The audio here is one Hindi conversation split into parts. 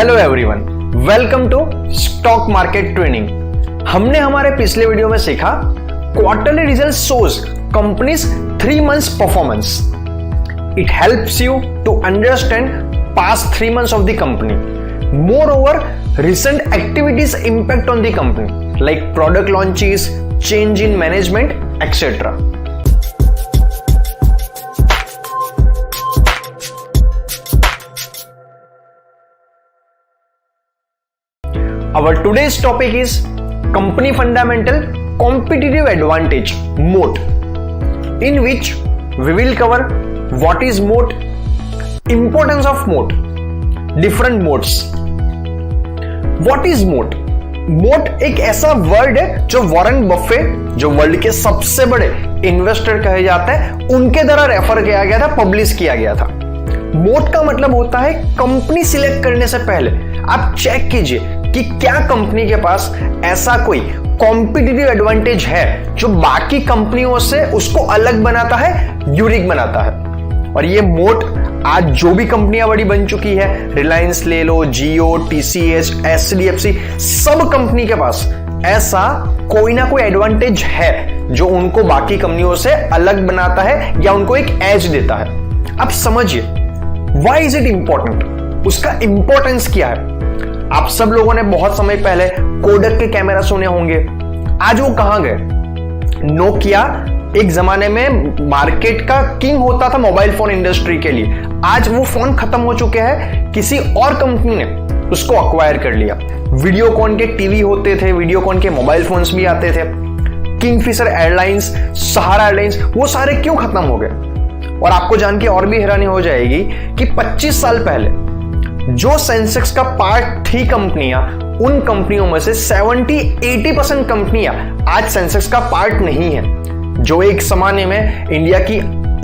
Hello everyone, welcome to stock market training. हमने हमारे पिछले वीडियो में सीखा quarterly result shows companies 3 months performance. It helps you to understand past 3 months of the company. More recent activities impact on the company like product launches, change in management, etc. Our today's topic is company fundamental competitive advantage moat, in which we will cover what is moat, importance of moat, different moats. What is moat? मोट एक ऐसा वर्ड है जो वॉरेन बफे, जो वर्ल्ड के सबसे बड़े इन्वेस्टर कहे जाते हैं, उनके द्वारा रेफर किया गया था, पब्लिश किया गया था। मोट का मतलब होता है कंपनी सिलेक्ट करने से पहले आप चेक कीजिए कि क्या कंपनी के पास ऐसा कोई कॉम्पिटिटिव एडवांटेज है जो बाकी कंपनियों से उसको अलग बनाता है, यूनिक बनाता है। और ये मोट आज जो भी कंपनियां बड़ी बन चुकी है, रिलायंस ले लो, जियो, टीसीएस, एचडीएफसी, सब कंपनी के पास ऐसा कोई ना कोई एडवांटेज है जो उनको बाकी कंपनियों से अलग बनाता है या उनको एक एज देता है। अब समझिए व्हाई इज इट इंपॉर्टेंट, उसका इंपॉर्टेंस क्या है। आप सब लोगों ने बहुत समय पहले कोडक के कैमरा सुने होंगे, आज वो कहां गए। नोकिया एक जमाने में मार्केट का किंग होता था मोबाइल फोन इंडस्ट्री के लिए, आज वो फोन खत्म हो चुके हैं, किसी और कंपनी ने उसको अक्वायर कर लिया। वीडियोकॉन के टीवी होते थे, वीडियोकॉन के मोबाइल फोन्स भी आते थे। किंगफिशर एयरलाइंस, सहारा एयरलाइंस, वो सारे क्यों खत्म हो गए। और आपको जान के और भी हैरानी हो जाएगी कि 25 साल पहले जो सेंसेक्स का पार्ट थी कंपनियां, उन कंपनियों में से 70-80% कंपनियां आज सेंसेक्स का पार्ट नहीं है। जो एक जमाने में इंडिया की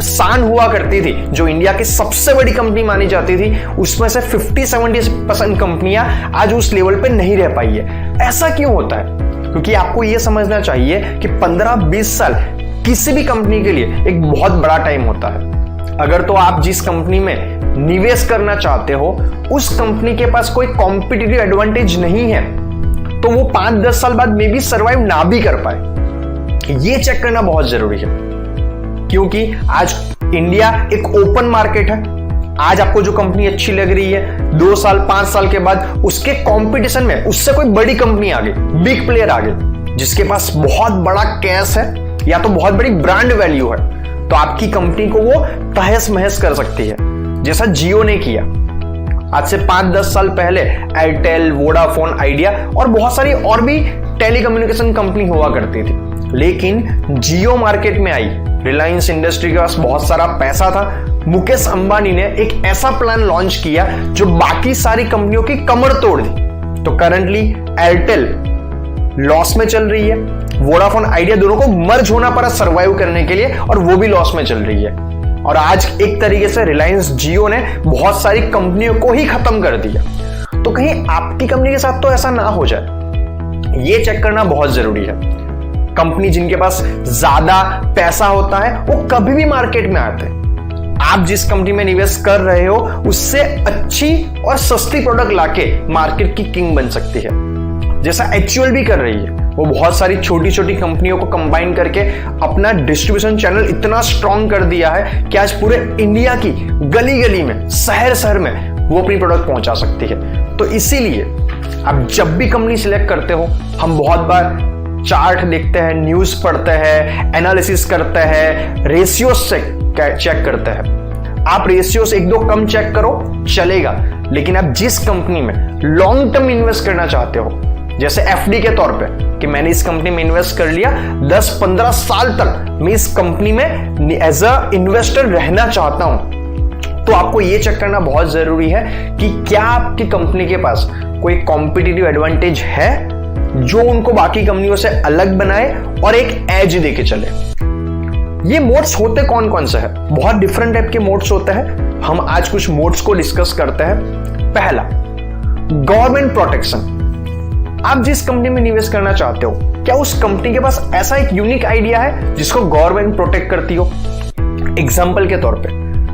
शान हुआ करती थी, जो इंडिया की सबसे बड़ी कंपनी मानी जाती थी, उसमें से 50-70% कंपनियां आज उस लेवल पे नहीं रह पाई है। ऐसा क्यों होता है? क्योंकि आपको यह समझना चाहिए कि 15-20 साल किसी भी कंपनी के लिए एक बहुत बड़ा टाइम होता है। अगर तो आप जिस कंपनी में निवेश करना चाहते हो उस कंपनी के पास कोई कॉम्पिटिटिव एडवांटेज नहीं है, तो वो 5-10 साल बाद मे बी सर्वाइव ना भी कर पाए। ये चेक करना बहुत जरूरी है, क्योंकि आज इंडिया एक ओपन मार्केट है। आज आपको जो कंपनी अच्छी लग रही है, 2 साल 5 साल के बाद उसके कंपटीशन में उससे कोई बड़ी कंपनी आ गई, बिग प्लेयर आ गई, जिसके पास बहुत बड़ा कैश है या तो बहुत बड़ी ब्रांड वैल्यू है, तो आपकी कंपनी को वो तहस महस कर सकती है, जैसा जियो ने किया। आज से 5-10 साल पहले एयरटेल, वोडाफोन, आइडिया और बहुत सारी और भी टेलीकम्युनिकेशन कंपनी हुआ करती थी, लेकिन जियो मार्केट में आई। रिलायंस इंडस्ट्री के पास बहुत सारा पैसा था, मुकेश अंबानी ने एक ऐसा प्लान लॉन्च किया जो बाकी सारी कंपनियों की कमर तोड़ दी। तो करंटली एयरटेल लॉस में चल रही है, वोडाफोन, आइडिया दोनों को मर्ज होना पड़ा सर्वाइव करने के लिए, और वो भी लॉस में चल रही है। और आज एक तरीके से रिलायंस जियो ने बहुत सारी कंपनियों को ही खत्म कर दिया। तो कहीं आपकी कंपनी के साथ तो ऐसा ना हो जाए, ये चेक करना बहुत जरूरी है। कंपनी जिनके पास ज्यादा पैसा होता है वो कभी भी मार्केट में आते हैं। आप जिस कंपनी में निवेश कर रहे हो उससे अच्छी और सस्ती प्रोडक्ट लाके मार्केट की किंग बन सकती है, जैसा एचयूएल भी कर रही है। वो बहुत सारी छोटी छोटी कंपनियों को कंबाइन करके अपना डिस्ट्रीब्यूशन चैनल इतना स्ट्रांग कर दिया है कि आज पूरे इंडिया की गली गली में, शहर शहर में वो अपनी प्रोडक्ट पहुंचा सकती है। तो इसीलिए आप जब भी कंपनी सिलेक्ट करते हो, हम बहुत बार चार्ट देखते हैं, न्यूज पढ़ते हैं, एनालिसिस करते हैं, रेशियोस चेक करते हैं। आप रेशियोस 1-2 कम चेक करो चलेगा, लेकिन आप जिस कंपनी में लॉन्ग टर्म इन्वेस्ट करना चाहते हो, जैसे एफडी के तौर पे कि मैंने इस कंपनी में इन्वेस्ट कर लिया, 10-15 साल तक मैं इस कंपनी में एज अ इन्वेस्टर रहना चाहता हूं, तो आपको यह चेक करना बहुत जरूरी है कि क्या आपकी कंपनी के पास कोई कॉम्पिटिटिव एडवांटेज है जो उनको बाकी कंपनियों से अलग बनाए और एक एज देके चले। ये मोड्स होते कौन कौन से हैं? बहुत डिफरेंट टाइप के मोड्स होते हैं। हम आज कुछ मोड्स को डिस्कस करते हैं। पहला, गवर्नमेंट प्रोटेक्शन। आप जिस कंपनी में निवेश करना चाहते हो, क्या उस कंपनी के पास ऐसा एक यूनिक आइडिया है जिसको गवर्नमेंट प्रोटेक्ट करती हो? एग्जाम्पल के तौर पे,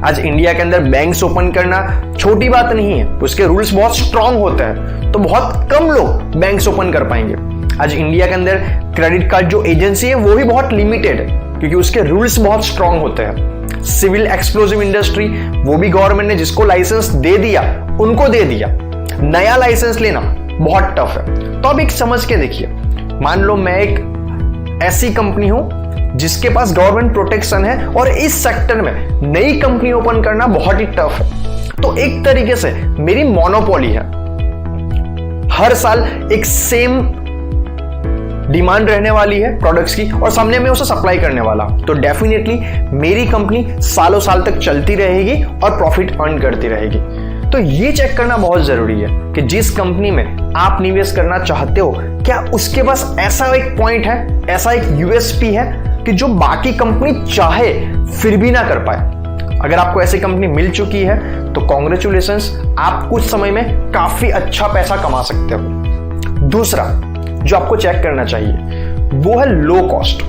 आज इंडिया के अंदर बैंक्स ओपन करना छोटी बात नहीं है, उसके रूल्स बहुत स्ट्रांग होते हैं, तो बहुत कम लोग बैंक्स ओपन कर पाएंगे। आज इंडिया के अंदर क्रेडिट कार्ड जो एजेंसी है वो भी बहुत लिमिटेड है, क्योंकि उसके रूल्स बहुत स्ट्रांग होते हैं। सिविल एक्सप्लोजिव इंडस्ट्री, वो भी गवर्नमेंट ने जिसको लाइसेंस दे दिया उनको दे दिया, नया लाइसेंस लेना बहुत टफ है। तो अब एक समझ के देखिए, मान लो मैं एक ऐसी कंपनी हूं जिसके पास गवर्नमेंट प्रोटेक्शन है और इस सेक्टर में नई कंपनी ओपन करना बहुत ही टफ है। तो एक तरीके से मेरी मोनोपोली है, हर साल एक सेम डिमांड रहने वाली है प्रोडक्ट्स की और सामने में उसे सप्लाई करने वाला, तो डेफिनेटली मेरी कंपनी सालों साल तक चलती रहेगी और प्रॉफिट अर्न करती रहेगी। तो ये चेक करना बहुत जरूरी है कि जिस कंपनी में आप निवेश करना चाहते हो, क्या उसके पास ऐसा एक पॉइंट है, ऐसा एक यूएसपी है कि जो बाकी कंपनी चाहे फिर भी ना कर पाए। अगर आपको ऐसी कंपनी मिल चुकी है तो कॉन्ग्रेचुलेशंस, आप कुछ समय में काफी अच्छा पैसा कमा सकते हो। दूसरा जो आपको चेक करना चाहिए वो है लो कॉस्ट।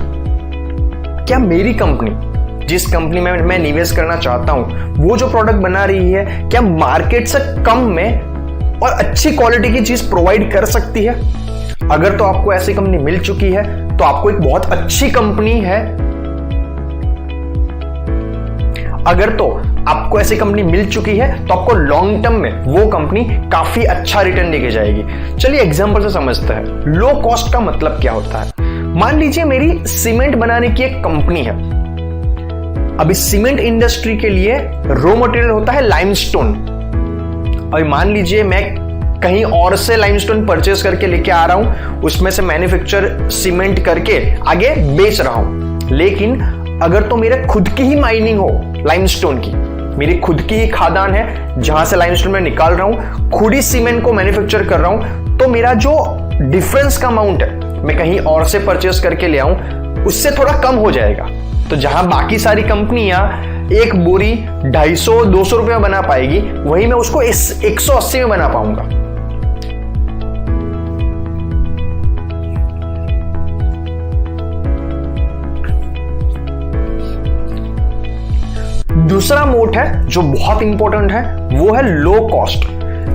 क्या मेरी कंपनी, जिस कंपनी में मैं निवेश करना चाहता हूं, वो जो प्रोडक्ट बना रही है क्या मार्केट से कम में और अच्छी क्वालिटी की चीज प्रोवाइड कर सकती है? अगर तो आपको ऐसी कंपनी मिल चुकी है तो आपको एक बहुत अच्छी कंपनी है। अगर तो आपको ऐसी कंपनी मिल चुकी है तो आपको लॉन्ग टर्म में वो कंपनी काफी अच्छा रिटर्न देके जाएगी। चलिए एग्जांपल से समझते हैं लो कॉस्ट का मतलब क्या होता है। मान लीजिए मेरी सीमेंट बनाने की एक कंपनी है। अब इस सीमेंट इंडस्ट्री के लिए रॉ मटेरियल होता है लाइमस्टोन, और मान लीजिए मैं कहीं और से लाइमस्टोन परचेस करके लेके आ रहा हूं, उसमें से मैन्युफैक्चर सीमेंट करके आगे बेच रहा हूं। लेकिन अगर तो मेरे खुद की ही माइनिंग हो लाइमस्टोन की, मेरी खुद की ही खादान है जहां से लाइमस्टोन मैं निकाल रहा हूं, खुद ही सीमेंट को मैन्युफैक्चर कर रहा हूं, तो मेरा जो डिफरेंस का अमाउंट है मैं कहीं और से परचेस करके ले आऊं, उससे थोड़ा कम हो जाएगा। तो जहां बाकी सारी कंपनियां एक बोरी 250-200 रुपये में बना पाएगी, वहीं मैं उसको 180 में बना पाऊंगा। दूसरा मोड है जो बहुत इंपॉर्टेंट है, वो है लो कॉस्ट।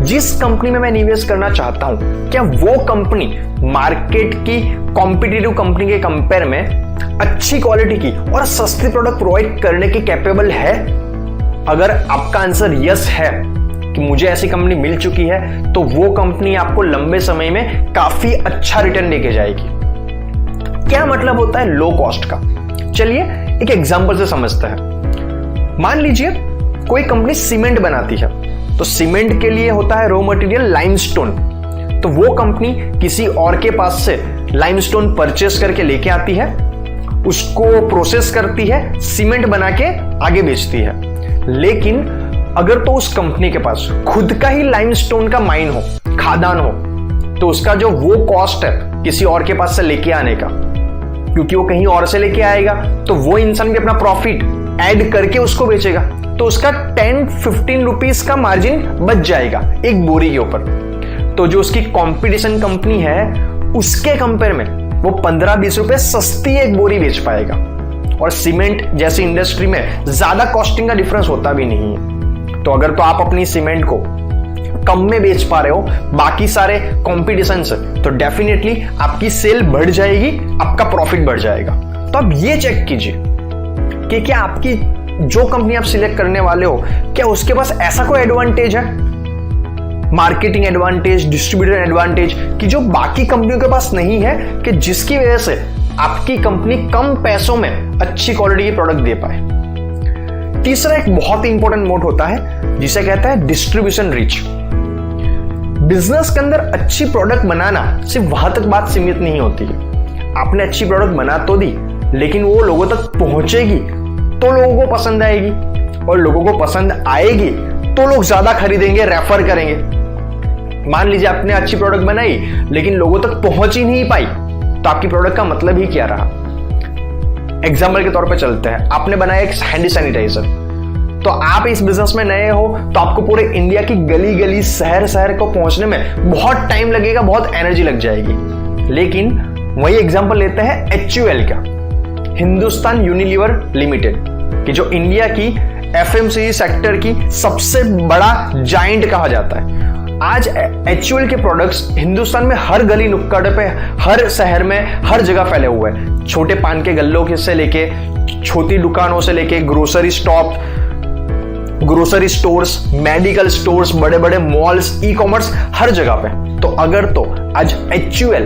जिस कंपनी में मैं निवेश करना चाहता हूं, क्या वो कंपनी मार्केट की कॉम्पिटिटिव कंपनी के कंपेयर में अच्छी क्वालिटी की और सस्ती प्रोडक्ट प्रोवाइड करने की कैपेबल है? अगर आपका आंसर यस है कि मुझे ऐसी कंपनी मिल चुकी है, तो वो कंपनी आपको लंबे समय में काफी अच्छा रिटर्न देके जाएगी। क्या मतलब होता है लो कॉस्ट का? चलिए एक एग्जांपल से समझते हैं। मान लीजिए कोई कंपनी सीमेंट बनाती है, तो सीमेंट के लिए होता है रॉ मटेरियल लाइमस्टोन। तो वो कंपनी किसी और के पास से लाइमस्टोन परचेस करके लेके आती है, उसको प्रोसेस करती है, सीमेंट बना के आगे बेचती है। लेकिन अगर तो उस कंपनी के पास खुद का ही लाइमस्टोन का माइन हो, खादान हो, तो उसका जो वो कॉस्ट है किसी और के पास से लेके आने का, क्योंकि वो कहीं और से लेके आएगा, तो वो इंसान भी अपना प्रॉफिट ऐड करके उसको बेचेगा, तो उसका 10-15 रुपीज का मार्जिन बच जाएगा एक बोरी के ऊपर। तो जो उसकी कंपटीशन कंपनी है उसके कंपेयर में वो 15-20 रुपए सस्ती एक बोरी बेच पाएगा। और सीमेंट जैसी इंडस्ट्री में ज्यादा कॉस्टिंग का डिफरेंस होता भी नहीं है। तो अगर तो आप अपनी सीमेंट को कम में बेच पा रहे हो बाकी सारे कंपटीशन से, तो डेफिनेटली आपकी सेल बढ़ जाएगी, आपका प्रॉफिट बढ़ जाएगा। तो अब ये चेक कीजिए कि क्या आपकी जो कंपनी आप सिलेक्ट करने वाले हो, क्या उसके पास ऐसा कोई एडवांटेज है, मार्केटिंग एडवांटेज, डिस्ट्रीब्यूटर एडवांटेज, कि जो बाकी कंपनियों के पास नहीं है, कि जिसकी वजह से आपकी कंपनी कम पैसों में अच्छी क्वालिटी की प्रोडक्ट दे पाए। तीसरा एक बहुत ही इंपॉर्टेंट मोड होता है जिसे कहता है डिस्ट्रीब्यूशन रीच। बिजनेस के अंदर अच्छी प्रोडक्ट बनाना सिर्फ वहां तक बात सीमित नहीं होती है। आपने अच्छी प्रोडक्ट बना तो दी, लेकिन वो लोगों तक पहुंचेगी तो लोगों को पसंद आएगी, और लोगों को पसंद आएगी तो लोग ज्यादा खरीदेंगे, रेफर करेंगे। मान लीजिए आपने अच्छी प्रोडक्ट बनाई लेकिन लोगों तक पहुंच ही नहीं पाई, तो आपकी प्रोडक्ट का मतलब ही क्या रहा? एग्जाम्पल के तौर पे चलते हैं, आपने बनाया एक हैंडी सैनिटाइजर, तो आप इस बिजनेस में नए हो तो आपको पूरे इंडिया की गली गली शहर शहर को पहुंचने में बहुत टाइम लगेगा, बहुत एनर्जी लग जाएगी। लेकिन वही एग्जाम्पल लेते हैं HUL का, हिंदुस्तान यूनिलीवर लिमिटेड, कि जो इंडिया की एफएमसीजी सेक्टर की सबसे बड़ा जायंट कहा जाता है। आज HUL के प्रोडक्ट्स हिंदुस्तान में हर गली नुक्कड़ पे, हर शहर में, हर जगह फैले हुए हैं। छोटे पान के गल्लों से लेके, छोटी दुकानों से लेके, ग्रोसरी स्टोर्स, मेडिकल स्टोर्स, बड़े बड़े मॉल्स, ई-कॉमर्स, हर जगह पे। तो अगर तो आज HUL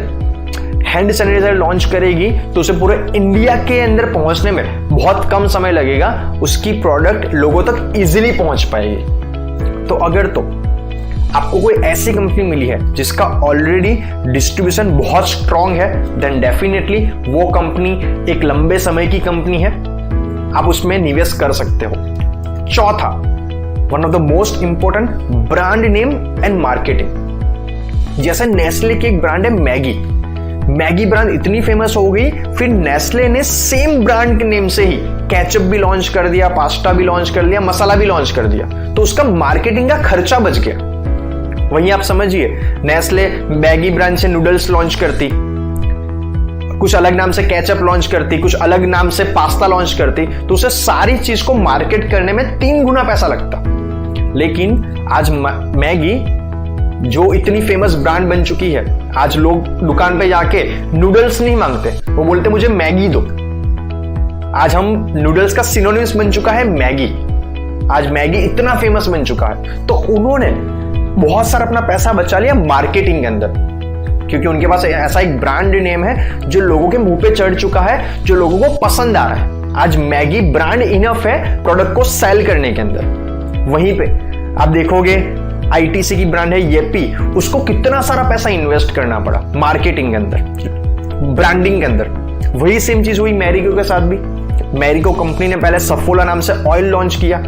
हैंड सैनिटाइजर लॉन्च करेगी तो उसे पूरे इंडिया के अंदर पहुंचने में बहुत कम समय लगेगा, उसकी प्रोडक्ट लोगों तक इजीली पहुंच पाएगी। तो अगर तो आपको कोई ऐसी कंपनी मिली है जिसका ऑलरेडी डिस्ट्रीब्यूशन बहुत स्ट्रांग है, देन डेफिनेटली वो कंपनी एक लंबे समय की कंपनी है, आप उसमें निवेश कर सकते हो। चौथा, one of the most important, brand name and marketing. जैसे नेस्ले की एक ब्रांड है मैगी ब्रांड इतनी फेमस हो गई, फिर नेस्ले ने सेम ब्रांड के नेम से ही केचप भी लॉन्च कर दिया, पास्ता भी लॉन्च कर दिया, मसाला भी लॉन्च कर दिया, तो उसका मार्केटिंग का खर्चा बच गया। वहीं आप समझिए, नेस्ले मैगी ब्रांड से नूडल्स लॉन्च करती, कुछ अलग नाम से केचप लॉन्च करती, कुछ अलग नाम से पास्ता लॉन्च करती, तो उसे सारी चीज को मार्केट करने में 3 गुना पैसा लगता। लेकिन आज मैगी जो इतनी फेमस ब्रांड बन चुकी है, आज लोग दुकान पे जाके नूडल्स नहीं मांगते, वो बोलते मुझे मैगी दो। आज हम नूडल्स का सिनोनिम्स बन चुका है मैगी। आज मैगी इतना फेमस बन चुका है, तो उन्होंने बहुत सारा अपना पैसा बचा लिया मार्केटिंग के अंदर, क्योंकि उनके पास ऐसा एक ब्रांड नेम है जो लोगों के मुंह पे चढ़ चुका है, जो लोगों को पसंद आ रहा है। आज मैगी ब्रांड इनफ है प्रोडक्ट को सेल करने के अंदर। वहीं पे आप देखोगे ITC की ब्रांड है येपी, उसको कितना सारा पैसा इन्वेस्ट करना पड़ा मार्केटिंग के अंदर, ब्रांडिंग के अंदर। वही सेम चीज हुई मैरिको के साथ भी। मैरिको कंपनी ने पहले सफोला नाम से ऑयल लॉन्च किया,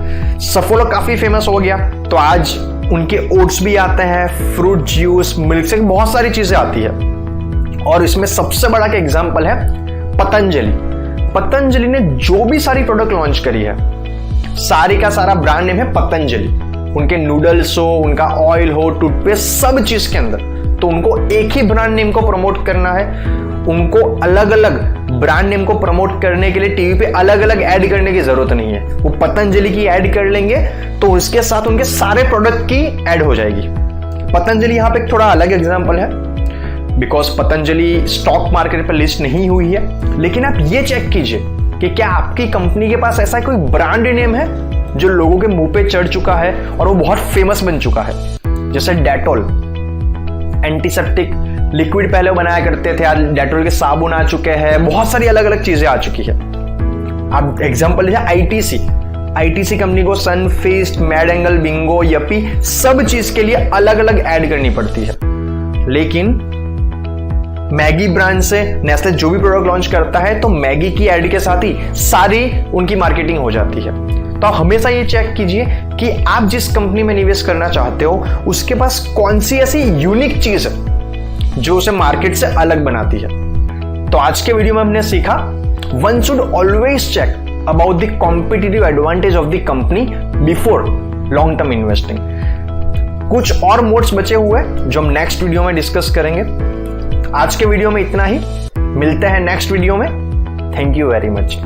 सफोला काफी फेमस हो गया, तो आज उनके ओट्स भी आते हैं, फ्रूट जूस, मिल्क शेक, बहुत सारी चीजें आती है। और इसमें सबसे बड़ा का एग्जांपल है पतंजलि ने जो भी सारी प्रोडक्ट लॉन्च करी है, सारी का सारा ब्रांड नेम है पतंजलि। उनके नूडल्स हो, उनका ऑयल हो, टूथपेस्ट, सब चीज के अंदर। तो उनको एक ही ब्रांड नेम को प्रमोट करना है, उनको अलग अलग ब्रांड नेम को प्रमोट करने के लिए टीवी पे अलग अलग ऐड करने की जरूरत नहीं है। वो पतंजलि की ऐड कर लेंगे तो उसके साथ उनके सारे प्रोडक्ट की ऐड हो जाएगी। पतंजलि यहां पे थोड़ा अलग एग्जांपल है, बिकॉज पतंजलि स्टॉक मार्केट पर लिस्ट नहीं हुई है। लेकिन आप ये चेक कीजिए कि क्या आपकी कंपनी के पास ऐसा कोई ब्रांड नेम है जो लोगों के मुंह पे चढ़ चुका है और वो बहुत फेमस बन चुका है। जैसे डेटॉल, एंटीसेप्टिक लिक्विड पहले बनाया करते थे, आज डेटॉल के साबुन आ चुके हैं, बहुत सारी अलग अलग चीजें आ चुकी है। अब एग्जांपल है ITC कंपनी को सनफीस्ट, मैड एंगल, बिंगो, यपी, सब चीज के लिए अलग अलग ऐड करनी पड़ती है। लेकिन मैगी ब्रांड से नेस्ले जो भी प्रोडक्ट लॉन्च करता है, तो मैगी की ऐड के साथ ही सारी उनकी मार्केटिंग हो जाती है। तो आप हमेशा ये चेक कीजिए कि आप जिस कंपनी में निवेश करना चाहते हो उसके पास कौन सी ऐसी यूनिक चीज है जो उसे मार्केट से अलग बनाती है। तो आज के वीडियो में हमने सीखा, one should always check about the competitive advantage of the company before long term investing. कुछ और मोड्स बचे हुए जो हम नेक्स्ट वीडियो में डिस्कस करेंगे। आज के वीडियो में इतना ही, मिलते हैं नेक्स्ट वीडियो में। Thank you very much.